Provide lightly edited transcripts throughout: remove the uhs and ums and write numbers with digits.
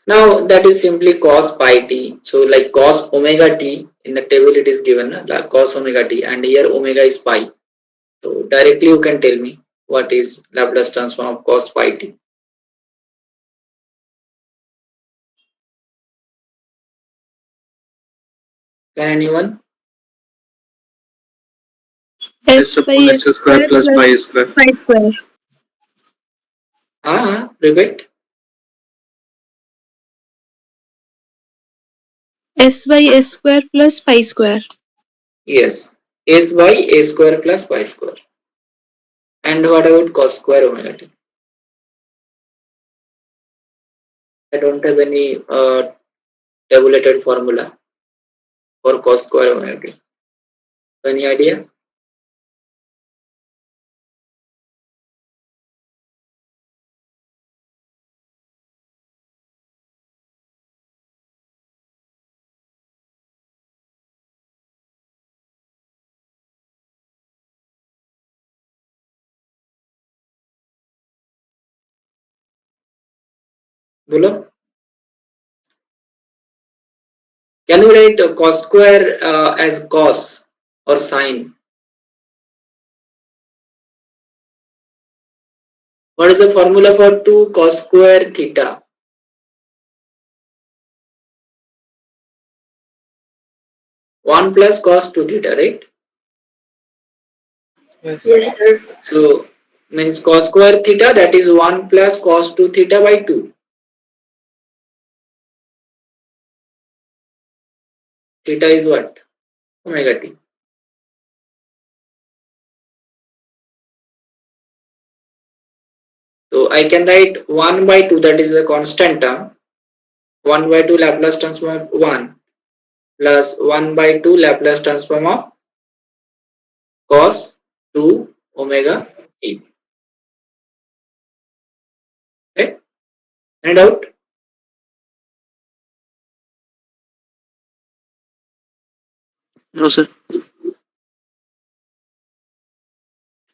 Now that is simply cos pi t. So like cos omega t in the table it is given like cos omega t, and here omega is pi. So directly you can tell me what is Laplace transform of cos pi t. Can anyone? S upon x square plus pi square. pi square. Repeat. S by s square plus pi square. Yes. S by a square plus pi square. And what about cos square omega t? I don't have any tabulated formula for cos square omega t. Any idea? Bolo? Can we write cos square as cos or sine? What is the formula for 2 cos square theta? 1 plus cos 2 theta, right? Yes. So means cos square theta, that is 1 plus cos 2 theta by 2. Theta is what? Omega t. So I can write 1 by 2, that is the constant term. 1 by 2 Laplace transform of 1 plus 1 by 2 Laplace transform of cos 2 omega t. Right? Any doubt? No, sir.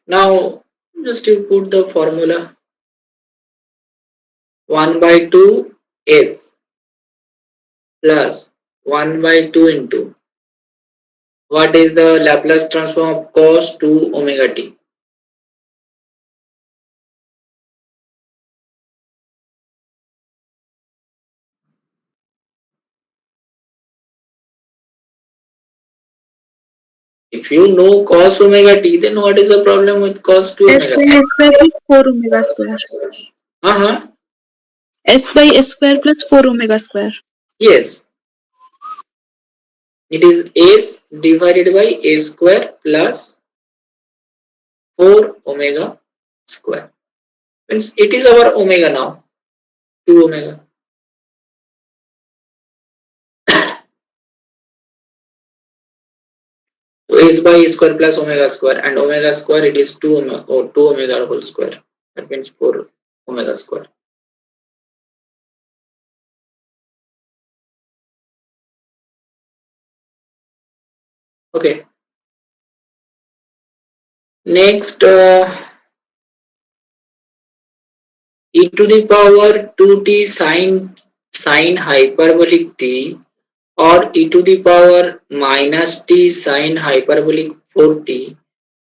Now just you put the formula 1 by 2 s plus 1 by 2 into what is the Laplace transform of cos 2 omega t? If you know cos omega t, then what is the problem with cos 2 S omega by t? s square plus 4 omega square. Uh-huh. S by s square plus 4 omega square. Yes. It is s divided by a square plus 4 omega square. Means it is our omega now. 2 omega. So s by a square plus omega square, and omega square it is 2 omega or 2 omega whole square. That means 4 omega square. Okay. Next e to the power 2t sine hyperbolic t or e to the power minus t sine hyperbolic 4t.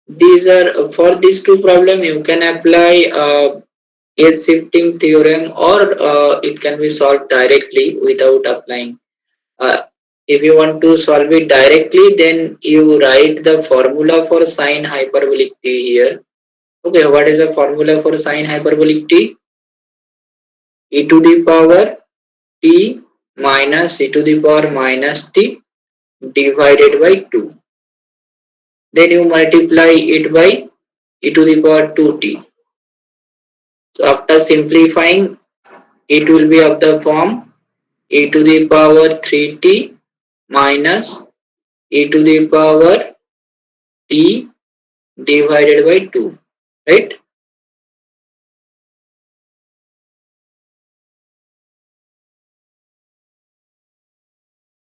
These are for these two problem you can apply a shifting theorem, or it can be solved directly without applying. Uh, if you want to solve it directly, then you write the formula for sine hyperbolic t here. Okay, what is the formula for sine hyperbolic t? E to the power t minus e to the power minus t divided by 2. Then you multiply it by e to the power 2t. So after simplifying, it will be of the form e to the power 3t minus e to the power t divided by 2. Right?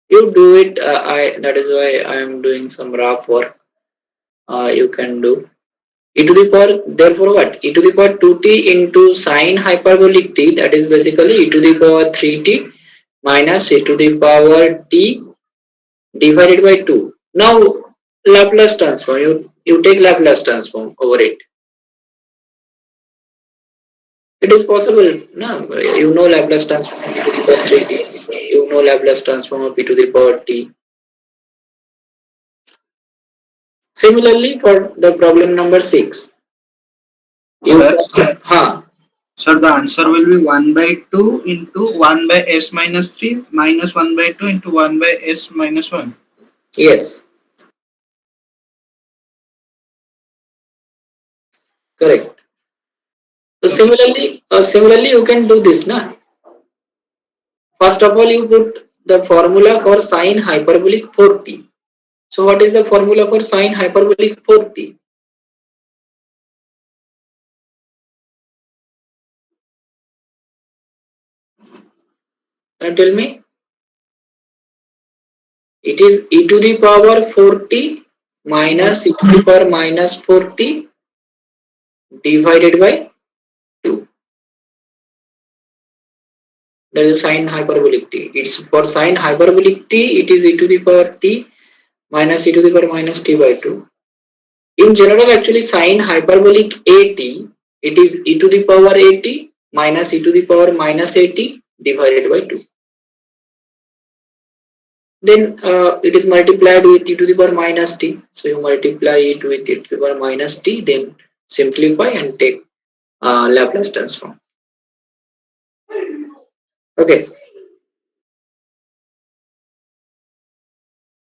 You do it. That is why I am doing some rough work. You can do. e to the power, therefore what, e to the power 2t into sine hyperbolic t, that is basically e to the power 3t minus e to the power t divided by 2. Now Laplace transform, you take Laplace transform over it. It is possible, no? You know Laplace transform of e to the power 3t, you know Laplace transform of e to the power t. Similarly for the problem number 6, Sir, huh, sir, the answer will be 1 by 2 into 1 by s minus 3 minus 1 by 2 into 1 by s minus 1. yes, correct. So Okay, sir. similarly you can do this, na. First of all, you put the formula for sine hyperbolic 4t. So what is the formula for sine hyperbolic 4t? Tell me. It is e to the power 4t minus e to the power minus 4t divided by 2. That is sine hyperbolic t. It's for sine hyperbolic t, it is e to the power t minus e to the power minus t by 2. In general, actually sine hyperbolic at, it is e to the power at minus e to the power minus at divided by 2. Then it is multiplied with e to the power minus t. So you multiply it with e to the power minus t, then simplify and take Laplace transform. Okay,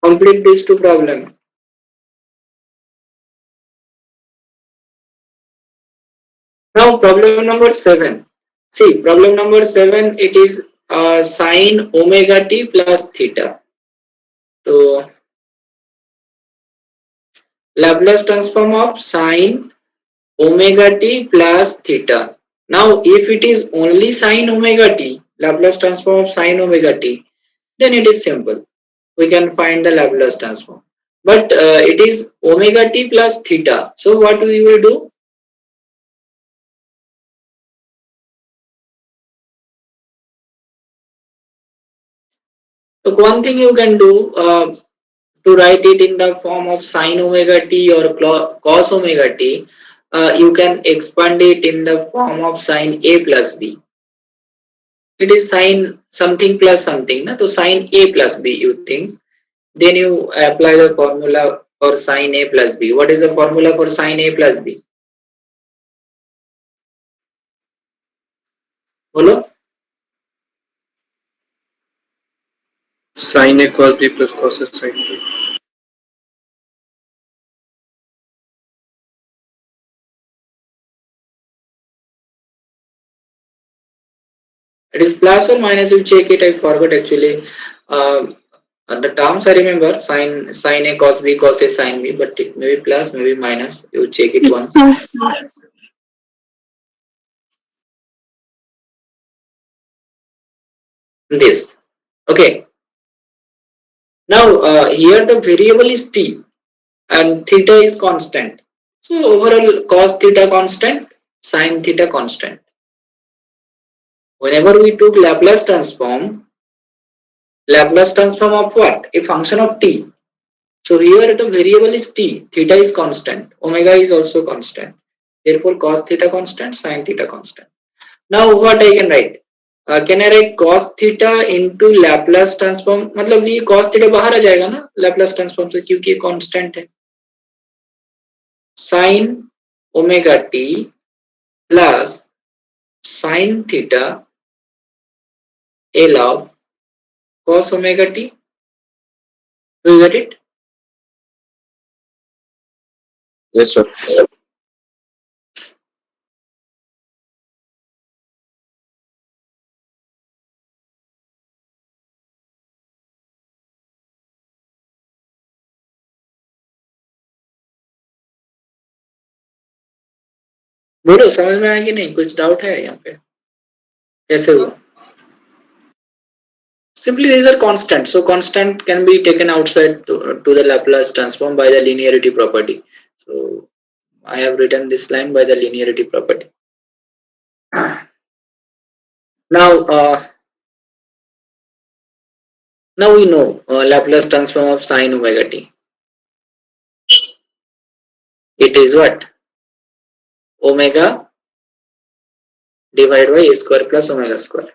complete these two problems. Now problem number 7. See, problem number 7, it is sine omega t plus theta. So Laplace transform of sine omega t plus theta. Now if it is only sine omega t, Laplace transform of sine omega t, then it is simple. We can find the Laplace transform. But it is omega t plus theta. So what we will do? So one thing you can do, to write it in the form of sine omega t or cos omega t, you can expand it in the form of sine a plus b. It is sine something plus something, na? So sine a plus b you think. Then you apply the formula for sine a plus b. What is the formula for sine a plus b? Bolo? Sin a cos b plus cos a sin b. It is plus or minus, you check it, I forgot actually. The terms I remember, sine a cos b cos a sin b, but it may be plus, maybe minus. You check it It's once. plus. This. Okay. Now here the variable is t and theta is constant. So overall cos theta constant, sin theta constant. Whenever we took Laplace transform of what? A function of t. So here the variable is t, theta is constant, omega is also constant. Therefore cos theta constant, sin theta constant. Now what I can write? Can I write cos theta into Laplace transform? मतलब ये cos theta बाहर आ जाएगा ना Laplace transform से, क्योंकि ये constant है. Sin omega t plus sin theta L of cos omega t. Do you get it? Yes, sir. बोलो समझ में आया कि नहीं, कुछ डाउट है यहाँ पे, कैसे हुआ? Simply these are constant, so constant can be taken outside to the Laplace transform by the linearity property. So I have written this line by the linearity property. Now, now we know Laplace transform of sine omega t. It is what? Omega divided by a square plus omega square.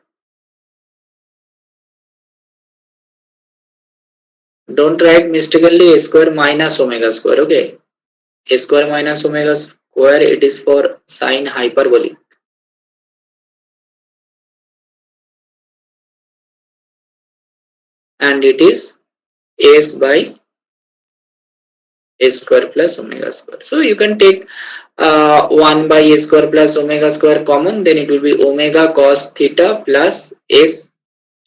Don't write mistakenly a square minus omega square, okay? A square minus omega square, it is for sine hyperbolic. And it is s by a square plus omega square. So you can take 1 by a square plus omega square common, then it will be omega cos theta plus s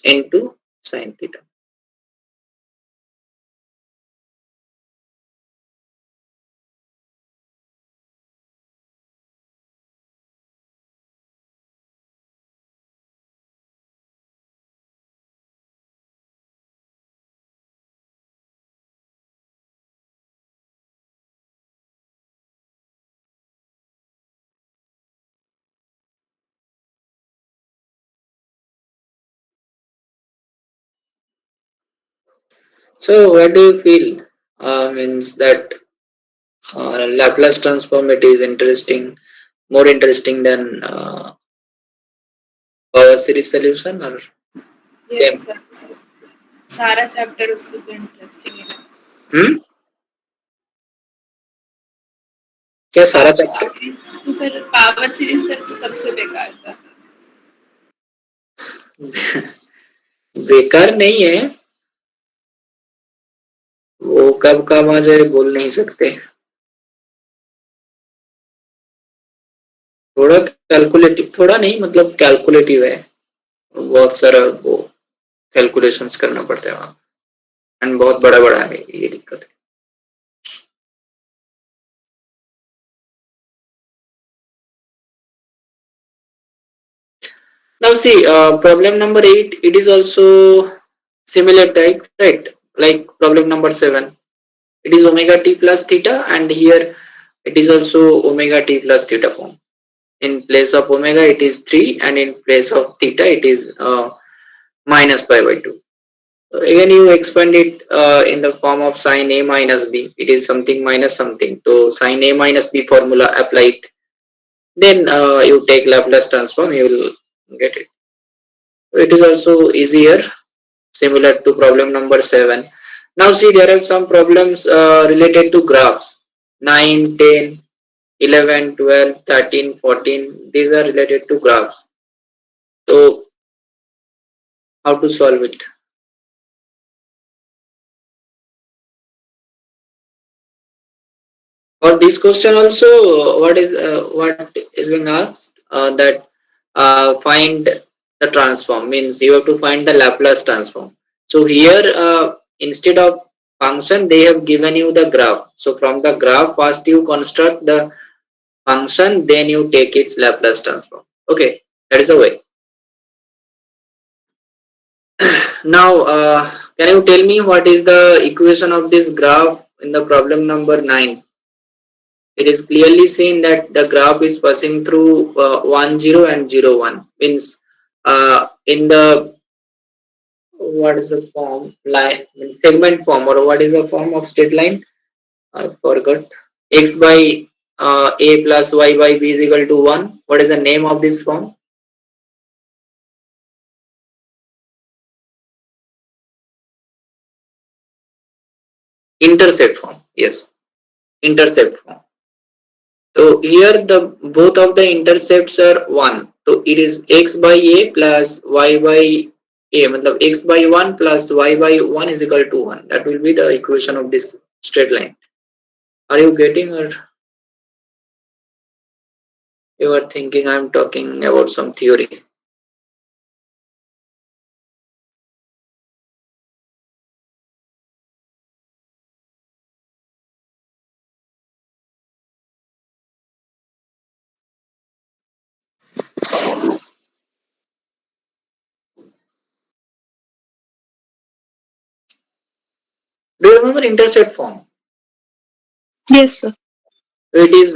into sine theta. So what do you feel? Means that Laplace transform, it is interesting, more interesting than power series solution, or Yes, same? sir. सारा chapter उससे तो interesting है. Hmm? क्या सारा chapter? तो sir power series sir तो सबसे बेकार था. बेकार नहीं है, वो कब काम आ जाए बोल नहीं सकते. थोड़ा कैलकुलेटिव, थोड़ा नहीं मतलब कैलकुलेटिव है, बहुत सारा वो कैलकुलेशंस करना पड़ता है वहाँ, एंड बहुत बड़ा बड़ा है, ये दिक्कत है. Now see, problem number 8, it is also similar type, right? Like problem number 7, it is omega t plus theta, and here it is also omega t plus theta form. In place of omega it is 3, and in place of theta it is minus pi by 2. So again you expand it in the form of sine a minus b. It is something minus something. So sine a minus b formula applied. Then you take Laplace transform, you will get it. It is also easier, similar to problem number 7. Now see, there are some problems related to graphs. 9, 10, 11, 12, 13, 14. These are related to graphs. So how to solve it? For this question also, what is being asked, that find the transform, means you have to find the Laplace transform. So here instead of function they have given you the graph. So from the graph first you construct the function, then you take its Laplace transform. Okay, that is the way. Now can you tell me what is the equation of this graph in the problem number 9? It is clearly seen that the graph is passing through 1 0 and 0 1, means in the, what is the form, line, means segment form, or what is the form of straight line, I forgot. X by a plus y by b is equal to 1. What is the name of this form? Intercept form. Yes, intercept form. So here the both of the intercepts are 1. So it is x by a plus y by a. Matlab x by 1 plus y by 1 is equal to 1. That will be the equation of this straight line. Are you getting, or you are thinking I am talking about some theory? Do you remember intercept form? Yes, sir. It is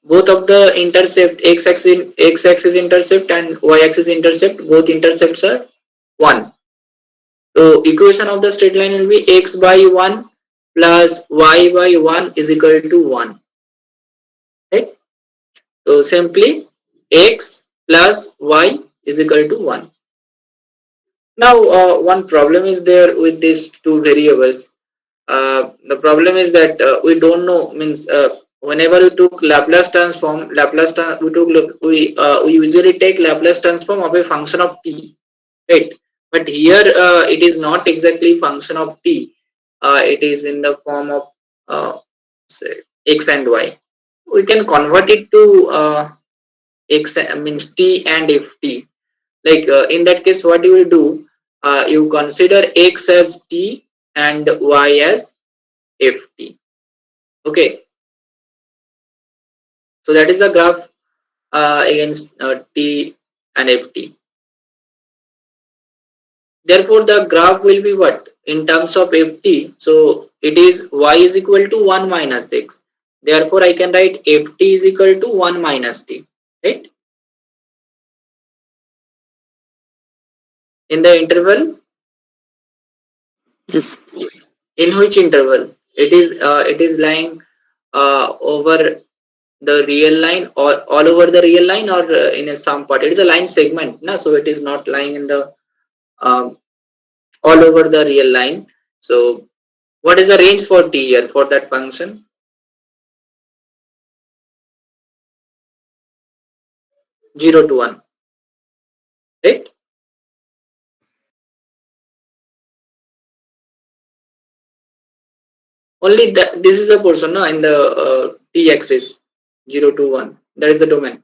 both of the intercept x-axis intercept and y-axis intercept, both intercepts are 1. So equation of the straight line will be x by 1 plus y by 1 is equal to 1. Right? So simply x plus y is equal to 1. Now one problem is there with these two variables. The problem is that we don't know, means whenever we took Laplace transform, we usually take Laplace transform of a function of t, right? But here it is not exactly function of t. It is in the form of say, x and y. We can convert it to x means t and ft. Like in that case, what you will do? You consider x as t and y as ft. Okay, so that is the graph against t and ft. Therefore, the graph will be what in terms of ft? So it is y is equal to 1 minus x. Therefore, I can write ft is equal to 1 minus t. Right? In the interval, Yes. in which interval? It is lying over the real line or all over the real line, or in a some part. It is a line segment, na? So it is not lying in the um, all over the real line. So what is the range for t here for that function? 0 to 1, right? Only that this is the portion, no, in the t axis, 0 to 1. That is the domain.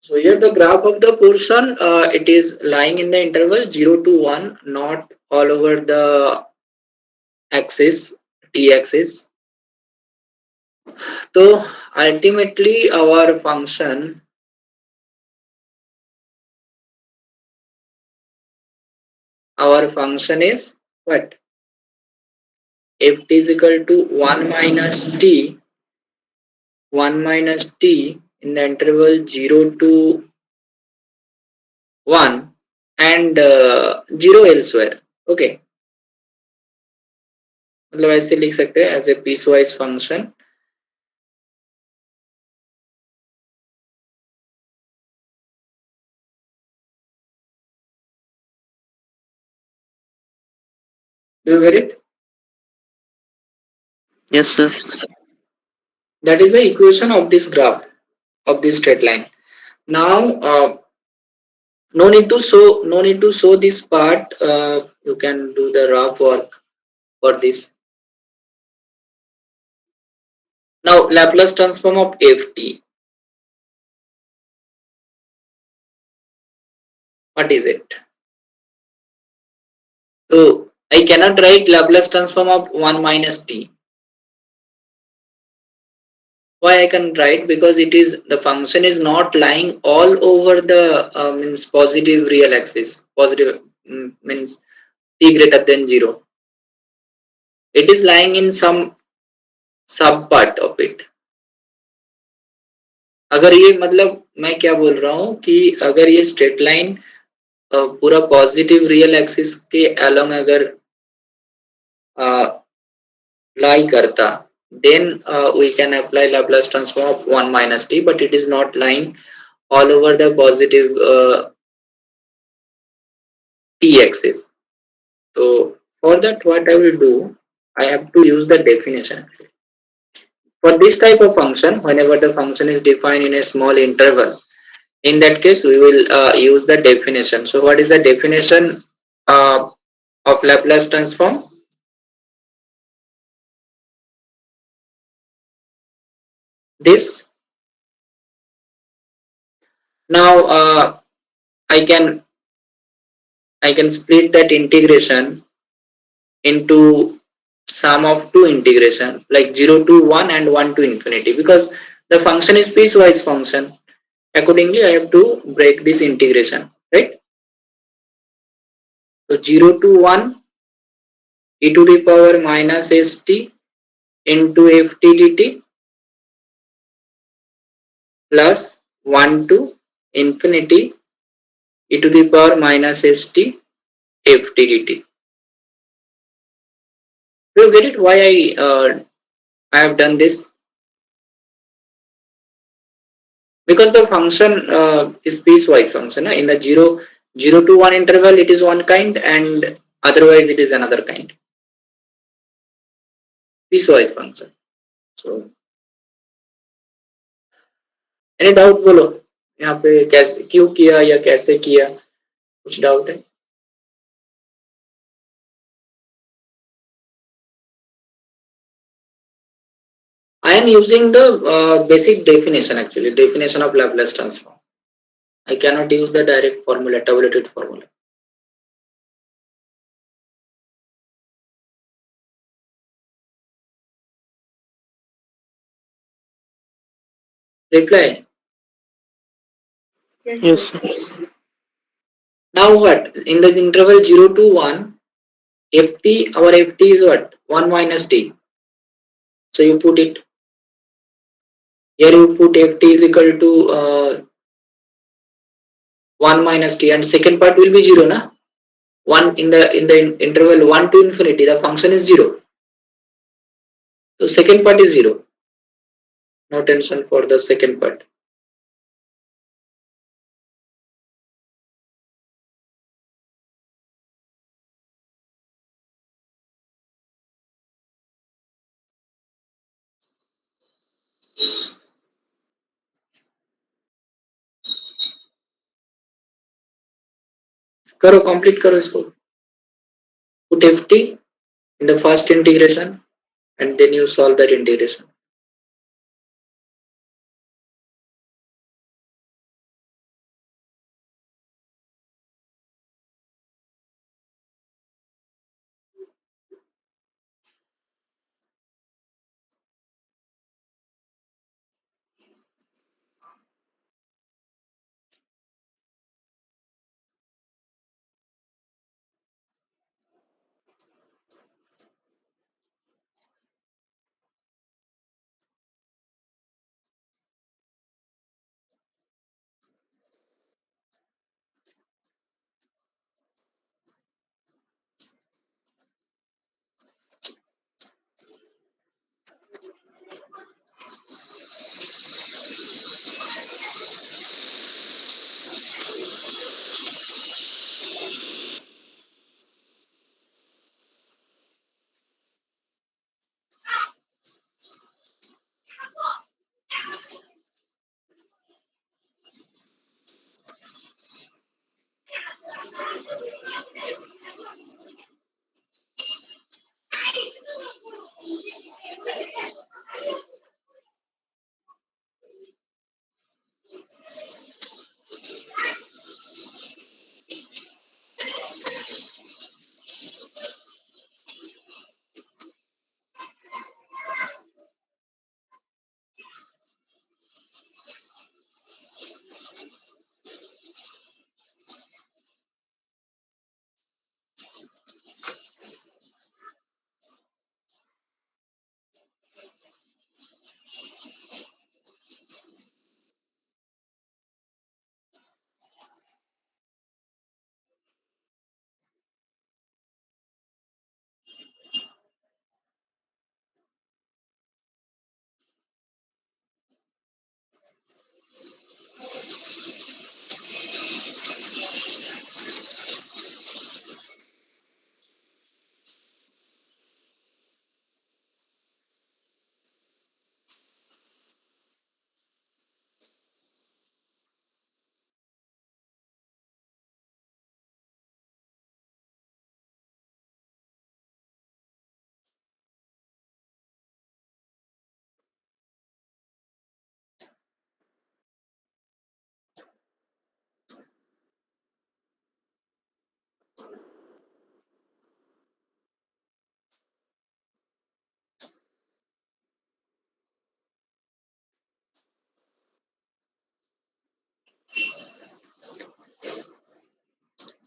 So here the graph of the portion, it is lying in the interval 0 to 1, not all over the axis, t axis. So ultimately our function is what? F t is equal to 1 minus t in the interval 0 to 1 and 0 elsewhere. Okay, मतलब ऐसे लिख सकते हैं as a piecewise function. Do you get it? Yes, sir. That is the equation of this graph of this straight line. Now no need to show this part. You can do the rough work for this. Now Laplace transform of ft, what is it? So I cannot write Laplace transform of 1 minus t. Why I can write? Because it is the function is not lying all over the means positive real axis. Positive means t greater than 0. It is lying in some सब part of it. अगर ये मतलब मैं क्या बोल रहा हूँ कि अगर ये स्ट्रेट लाइन पूरा पॉजिटिव रियल एक्सिस के अलोंग अगर लाई करता, then we can apply Laplace transform of 1 minus t, but it is not lying all over the positive t axis. So for that, what I will do, I have to use the definition. For this type of function, whenever the function is defined in a small interval, in that case we will use the definition. So what is the definition of Laplace transform? This. Now I can split that integration into sum of two integration, like 0 to 1 and 1 to infinity, because the function is piecewise function. Accordingly, I have to break this integration, right? So 0 to 1 e to the power minus st into ft dt plus 1 to infinity e to the power minus st ft dt. Do you get it? Why I have done this? Because the function is piecewise function. In the 0 to 1 interval, it is one kind, and otherwise it is another kind. Piecewise function. So any doubt बोलो यहाँ पे कैसे क्यों किया या कैसे किया कुछ डाउट है I am using the basic definition actually definition of Laplace transform. I cannot use the direct formula tabulated formula. Reply. Yes, sir. Now what in the interval 0 to 1 ft our ft is what 1 minus t. So you put it here you put ft is equal to 1 minus t and second part will be 0 na 1 in the interval 1 to infinity the function is 0. So second part is 0. No tension for the second part. करो complete करो इसको put ft in the first integration and then you solve that integration.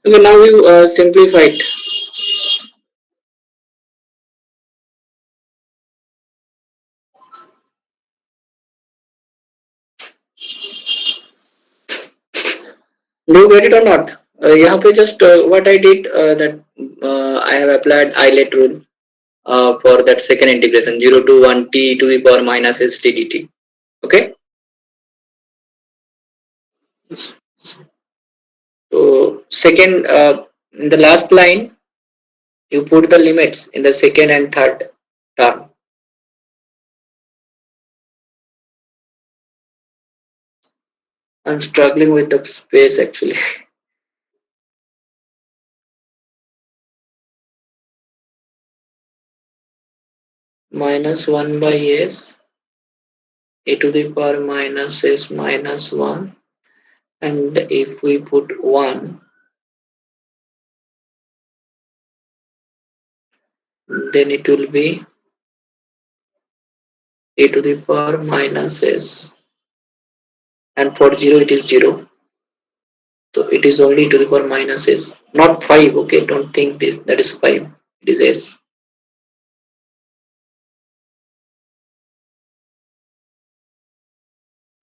Okay, now you simplify it. Do you get it or not? यहाँ पे just what I did that I have applied Eilert rule for that second integration 0 to 1 t to the power minus s t dt. Okay. So second, in the last line, you put the limits in the second and third term. I'm struggling with the space actually. Minus 1 by s e to the power minus s minus 1, and if we put 1, then it will be e to the power minus s, and for 0 it is 0, so it is only e to the power minus s, not 5. Okay, don't think this that is 5, it is s.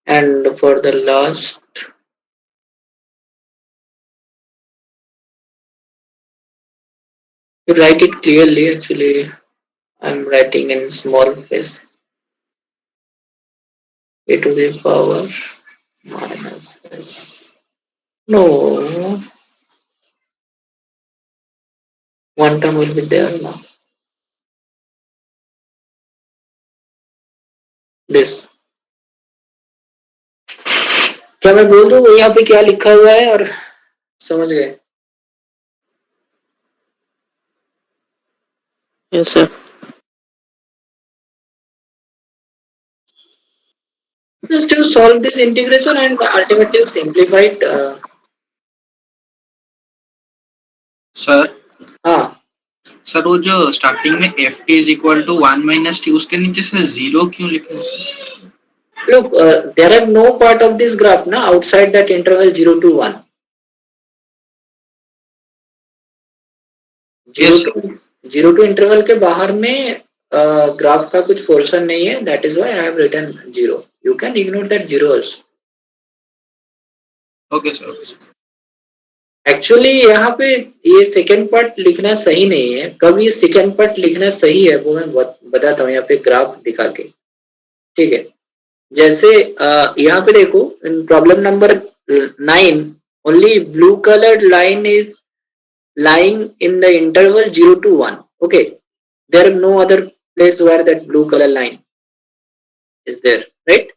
And for the last, you write it clearly. Actually, I'm writing in small place. E to the power minus s. No, one term will be there now. This. क्या मैं बोल दूं यहाँ पे क्या लिखा हुआ है और समझ गए? Yes, sir. Just to solve this integration and ultimately simplify it. Sir हाँ, सर वो जो स्टार्टिंग में F T is equal to 1 minus T उसके नीचे से 0 क्यों लिखे हैं sir? look, there are no part of this graph ना outside that interval 0 to 1. Yes, zero to interval के बाहर में ग्राफ का कुछ पोर्शन नहीं है. That is why I have written 0. You can ignore that 0 also. Okay sir, okay sir. Actually यहाँ पे ये सेकंड पार्ट लिखना सही नहीं है. कब ये सेकंड पार्ट लिखना सही है वो मैं बताता हूँ यहाँ पे ग्राफ दिखा के. ठीक है, जैसे यहाँ पे देखो problem number 9, only blue coloured line is lying in the interval 0 to 1. Okay, there are no other place where that blue color line is there, right?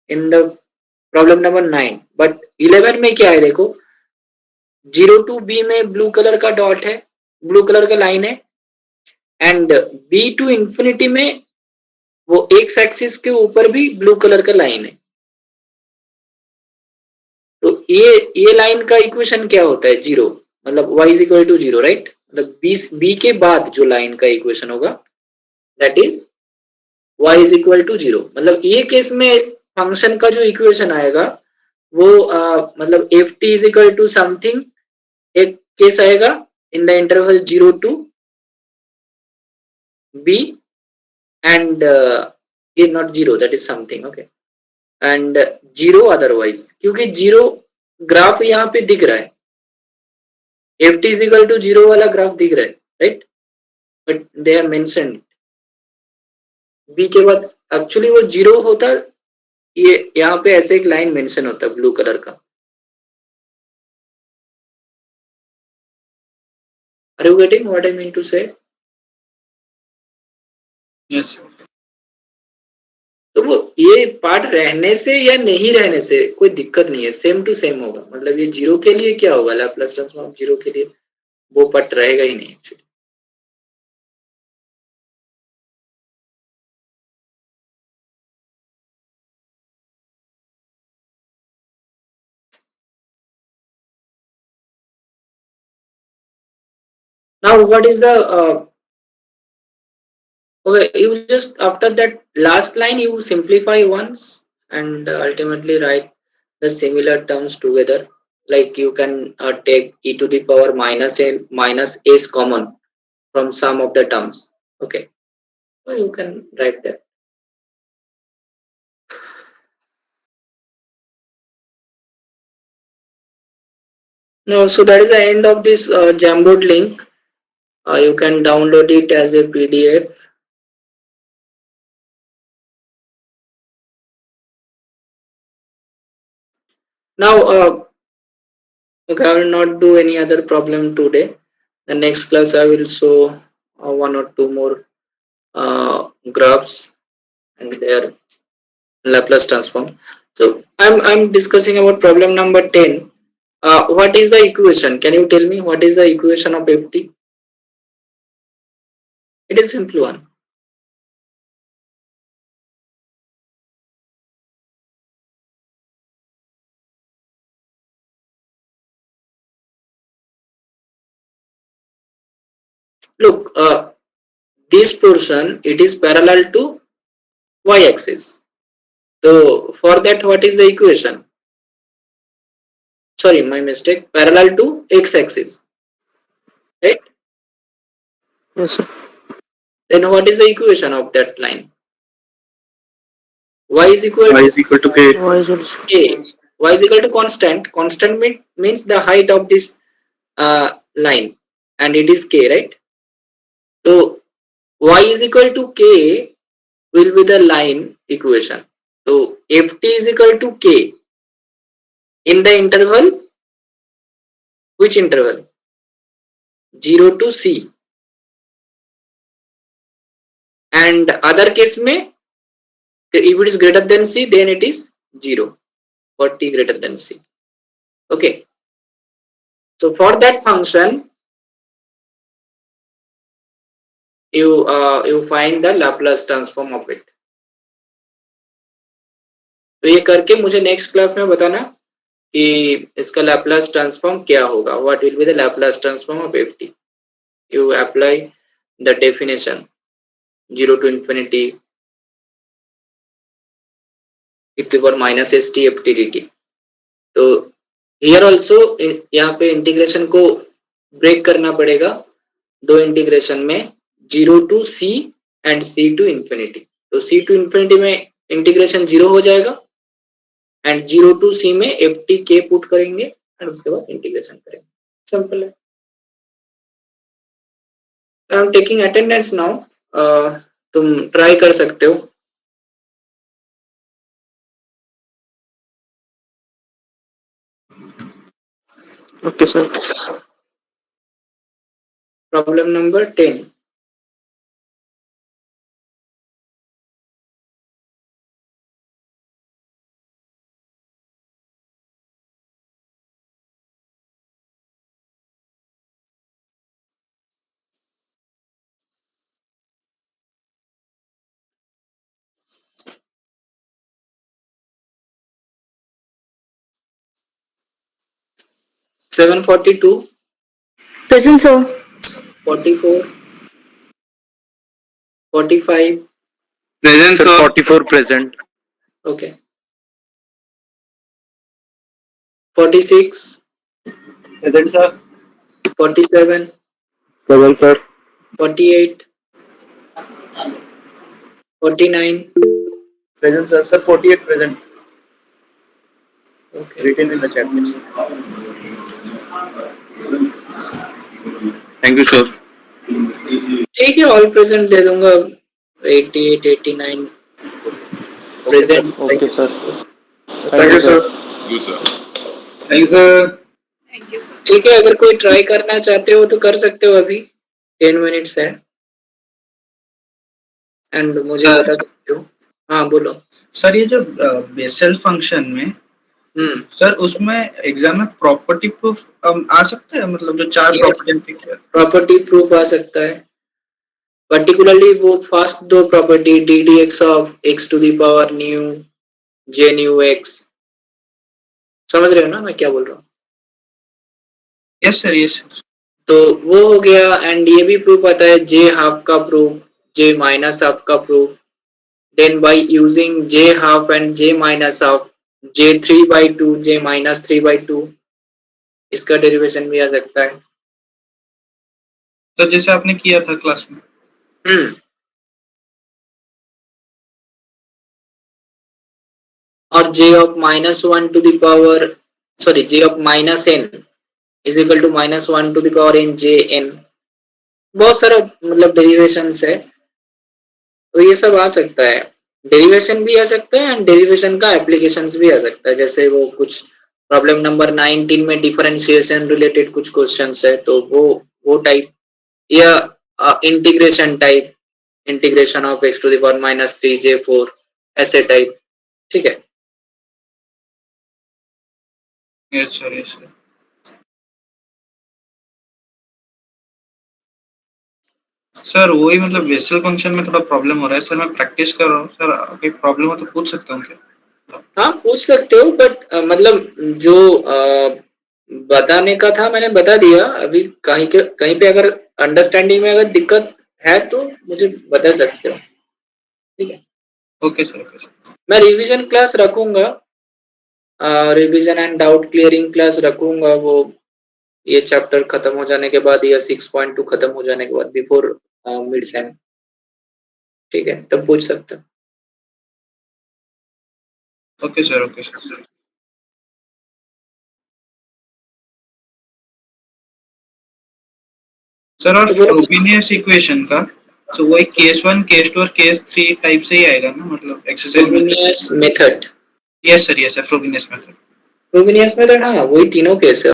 In the problem number 9. But 11 में क्या है देखो, 0 to b में blue colour का dot है, blue colour का line है, and b to infinity में वो एक्स एक्सिस के ऊपर भी ब्लू कलर का लाइन है. तो ये लाइन का इक्वेशन क्या होता है? 0, मतलब y is equal to 0, right? मतलब b के बाद जो लाइन का इक्वेशन होगा that is y is equal to 0. मतलब ये केस में फंक्शन का जो इक्वेशन आएगा वो मतलब F T is equal to something, एक केस आएगा in the interval 0 to b and ये not 0, that is something. Okay, and 0 otherwise, क्योंकि 0 ग्राफ यहाँ पे दिख रहा है, F T is equal to 0 वाला ग्राफ दिख रहा है, right? But they have mentioned b के बाद एक्चुअली वो 0 होता, ये यहाँ पे ऐसे एक लाइन मेंशन होता है ब्लू कलर का. Are you getting what I mean to say? Yes. तो वो ये पार्ट रहने से या नहीं रहने से कोई दिक्कत नहीं है, सेम टू सेम होगा. मतलब ये 0 के लिए क्या होगा, लैप्लास ट्रांसफॉर्म 0 के लिए वो पार्ट रहेगा ही नहीं actually. Now what is the okay, you just after that last line you simplify once and ultimately write the similar terms together. Like you can take e to the power minus n minus s common from some of the terms. Okay, so you can write that. No, so that is the end of this Jamboard link. You can download it as a PDF. Now, okay, I will not do any other problem today. The next class I will show one or two more graphs and their Laplace transform. So I'm discussing about problem number 10. What is the equation? Can you tell me what is the equation of ft? It is simple one. Look, this portion it is parallel to y-axis. So for that, what is the equation? Sorry, my mistake. Parallel to x-axis, right? Yes, sir. Then what is the equation of that line? Y is equal Y to is equal to K. Y is also k. Y is equal to constant. Constant means the height of this line, and it is k, right? So y is equal to k will be the line equation. So ft is equal to k in the interval. Which interval? 0 to c. And other case में if it is greater than c, then it is 0 for t greater than c. Okay. So for that function, you find the Laplace transform of it. तो ये करके मुझे next class में बताना कि इसका Laplace transform क्या होगा. What will be the Laplace transform of ft? You apply the definition 0 to infinity e to the power minus st ft dt. तो हियर ऑल्सो यहाँ पे इंटीग्रेशन को ब्रेक करना पड़ेगा दो इंटीग्रेशन में 0 to c and c to infinity. तो c to infinity में इंटीग्रेशन 0 हो जाएगा एंड 0 टू c में एफ टी के पुट करेंगे एंड उसके बाद इंटीग्रेशन करेंगे. सिंपल है. I am taking attendance now. तुम ट्राई कर सकते हो. Okay, sir. Problem number 10. Seven 42, Present, sir. 44, 45. Present, Sir, sir. 44 present. Okay. 46, Present, sir. 47, Present, sir. 48, 49. Present, sir. Sir, 48 present. Okay. Written in the chat. Thank you, sir. ठीक है, all present दे दूंगा. 88, 89 present. Okay, sir. Thank you, sir. You, sir. Thank you, sir. Thank you, sir. ठीक है, अगर कोई try करना चाहते हो तो कर सकते हो. अभी 10 मिनट्स है एंड मुझे Sir. बता सकते हो. हाँ बोलो. सर ये जो बेसल फंक्शन में सर उसमें एग्जाम में प्रॉपर्टी प्रूफ आ सकता है, मतलब जो चार प्रॉपर्टी प्रॉपर्टी प्रूफ आ सकता है. पर्टिकुलरली वो फर्स्ट दो property D D X of X to the power nu J nu X. समझ रहे हो ना मैं क्या बोल रहा हूँ? Yes sir, yes sir. तो वो हो गया. एंड ये भी प्रूफ आता है जे हाफ का प्रूफ, जे माइनस हाफ का proof. Then by using J half and J minus half, J 3/2, J minus 3/2, इसका डेरिवेशन भी आ सकता है. तो जैसे आपने किया था क्लास में. और J of -1 to the power, sorry, J of -n is equal to -1 to the power n j n। बहुत सारा मतलब डेरिवेशंस है, तो ये सब आ सकता है, डेरिवेशन भी आ सकता है एंड डेरिवेशन का एप्लीकेशंस भी आ सकता है। जैसे वो कुछ प्रॉब्लम नंबर 19 में डिफरेंशिएशन रिलेटेड कुछ क्वेश्चंस है, तो वो टाइप, या integration type, integration of x to the power -3j4 ऐसे टाइप। ठीक है, yes sir, yes sir. Sir वही मतलब बेसल फंक्शन में थोड़ा प्रॉब्लम हो रहा है सर, मैं प्रैक्टिस कर रहा हूँ सर, कोई प्रॉब्लम हो तो पूछ सकता हूँ क्या? हाँ पूछ सकते हो, बट मतलब जो बताने का था मैंने बता दिया। अभी कहीं पे अगर अंडरस्टैंडिंग में अगर दिक्कत है तो मुझे बता सकते हो। ठीक है, ओके सर, ओके सर। मैं रिवीजन क्लास रखूंगा, revision and doubt clearing class रखूंगा, वो ये चैप्टर खत्म हो जाने के बाद या 6.2 खत्म हो जाने के बाद, बिफोर मिड सेम। ठीक है, तब पूछ सकते हो। Okay sir, okay sir. Sir और फ्रोबेनियस इक्वेशन का तो वही केस 1 केस 2 और केस 3 टाइप से ही आएगा ना, मतलब exercise Frobenius method. Yes sir, yes sir, Frobenius method. Frobenius method, हाँ वही तीनों केस है।